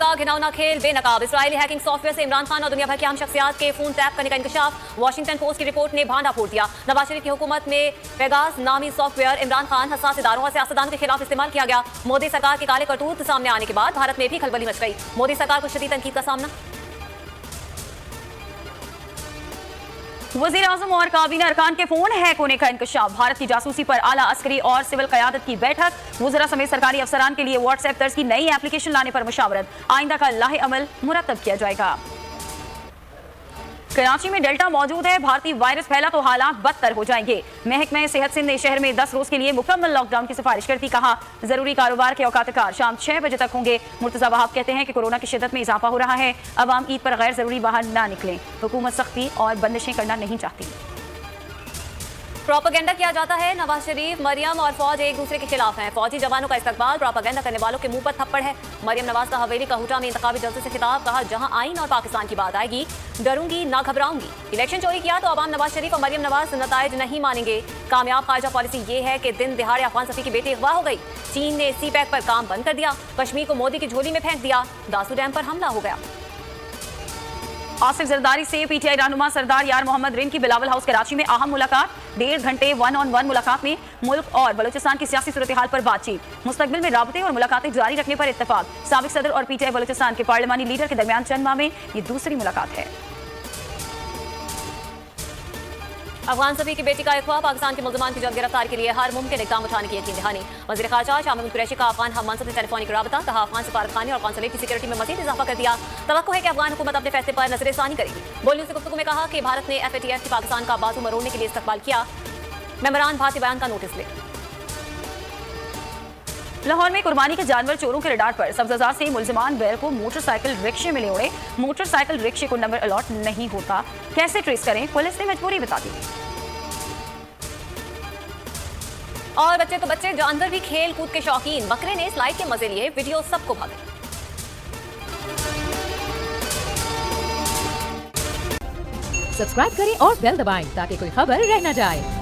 का घिनौना खेल बेनकाब। इसराइली हैकिंग सॉफ्टवेयर से इमरान खान और दुनिया भर की अहम शख्सियात के फोन टैप करने का इंकशाफ। वॉशिंगटन पोस्ट की रिपोर्ट ने भांडा फोड़ दिया। नवाज शरीफ की हुकूमत में पेगास नामी सॉफ्टवेयर इमरान खान, हसास इदारों और सियासतदानों के खिलाफ इस्तेमाल किया गया। मोदी सरकार के काले करतूत सामने आने के बाद भारत में भी खलबली मच गई। मोदी सरकार को शदीद तनकीद का सामना। वज़ीर आज़म और काबीना अरकान के फोन हैक होने का इंकशाफ। भारत की जासूसी पर आला अस्करी और सिविल क़यादत की बैठक। वज़रा समेत सरकारी अफसरान के लिए व्हाट्सएप तर्ज की नई एप्लीकेशन लाने पर मशावरत। आइंदा का लाहे अमल मुरतब किया जाएगा। कराची में डेल्टा मौजूद है, भारतीय वायरस फैला तो हालात बदतर हो जाएंगे। महकमा सेहत सिंध ने शहर में 10 रोज के लिए मुकम्मल लॉकडाउन की सिफारिश करती। कहा जरूरी कारोबार के औकात कार शाम 6 बजे तक होंगे। मुर्तजा वहाब कहते हैं कि कोरोना की शिद्दत में इजाफा हो रहा है, अवाम ईद पर गैर जरूरी बाहर ना निकलें। हुकूमत सख्ती और बंदिशें करना नहीं चाहती। प्रोपेगेंडा किया जाता है नवाज शरीफ, मरियम और फौज एक दूसरे के खिलाफ हैं। फौजी जवानों का इस्तकबाल प्रोपेगेंडा करने वालों के मुंह पर थप्पड़ है। मरियम नवाज का हवेली कहूटा में इंतखाबी जलसे से खिताब। कहा जहां आइन और पाकिस्तान की बात आएगी डरूंगी ना घबराऊंगी। इलेक्शन चोरी किया तो अवाम नवाज शरीफ और मरियम नवाज नताइज नहीं मानेंगे। कामयाब खारजा पॉलिसी ये है कि दिन दिहाड़े अफगान सफी की बेटी अगवा हो गई। चीन ने सी पैक पर काम बंद कर दिया। कश्मीर को मोदी की झोली में फेंक दिया। दासू डैम पर हमला हो गया। आसिफ जरदारी से पीटीआई रहनुमा सरदार यार मोहम्मद रिन की बिलावल हाउस कराची में अहम मुलाकात। 1.5 घंटे 1-on-1 मुलाकात में मुल्क और बलूचिस्तान की सियासी सूरत हाल पर बातचीत। मुस्तकबिल में राबते और मुलाकातें जारी रखने पर इत्तफाक। साबिक सदर और पीटीआई बलूचिस्तान के पार्लिमानी लीडर के दरमियान चंद माह में ये दूसरी मुलाकात है। अफगान सफी की बेटी का अगवा, पाकिस्तान के मुल्ज़िमान की जल्द गिरफ्तारी के लिए हर मुमकिन इक़दाम उठाने की यकीन दहानी। वज़ीर ख़ारजा शाह महमूद कुरैशी का अफगान हम मनसब से टेलीफोनिक राबता। कहा अफगान सफारतखाने और कौंसलेट की सिक्योरिटी में मज़ीद इजाफा कर दिया। तवक्को है कि अफगान हुकूमत अपने फैसले पर नज़रसानी करेगी। बोल न्यूज़ से गुफ्तगू में कहा कि भारत ने FATF की पाकिस्तान का बाजू मरोड़ने के लिए इस्तकबाल किया। मेंबरान भारतीय बयान का नोटिस ले। लाहौर में कुर्बानी के जानवर चोरों के रडार पर। सब्ज़ाजार से मुल्ज़िमान बैल को मोटरसाइकिल रिक्शे में ले उड़े। मोटरसाइकिल रिक्शे को नंबर अलॉट नहीं होता, कैसे ट्रेस करें, पुलिस ने मजबूरी बता दी। और बच्चे तो बच्चे, जानवर भी खेल कूद के शौकीन। बकरे ने स्लाइड के मजे लिए, वीडियो सबको भागे। सब्सक्राइब करें और बेल दबाएं ताकि कोई खबर रह न जाए।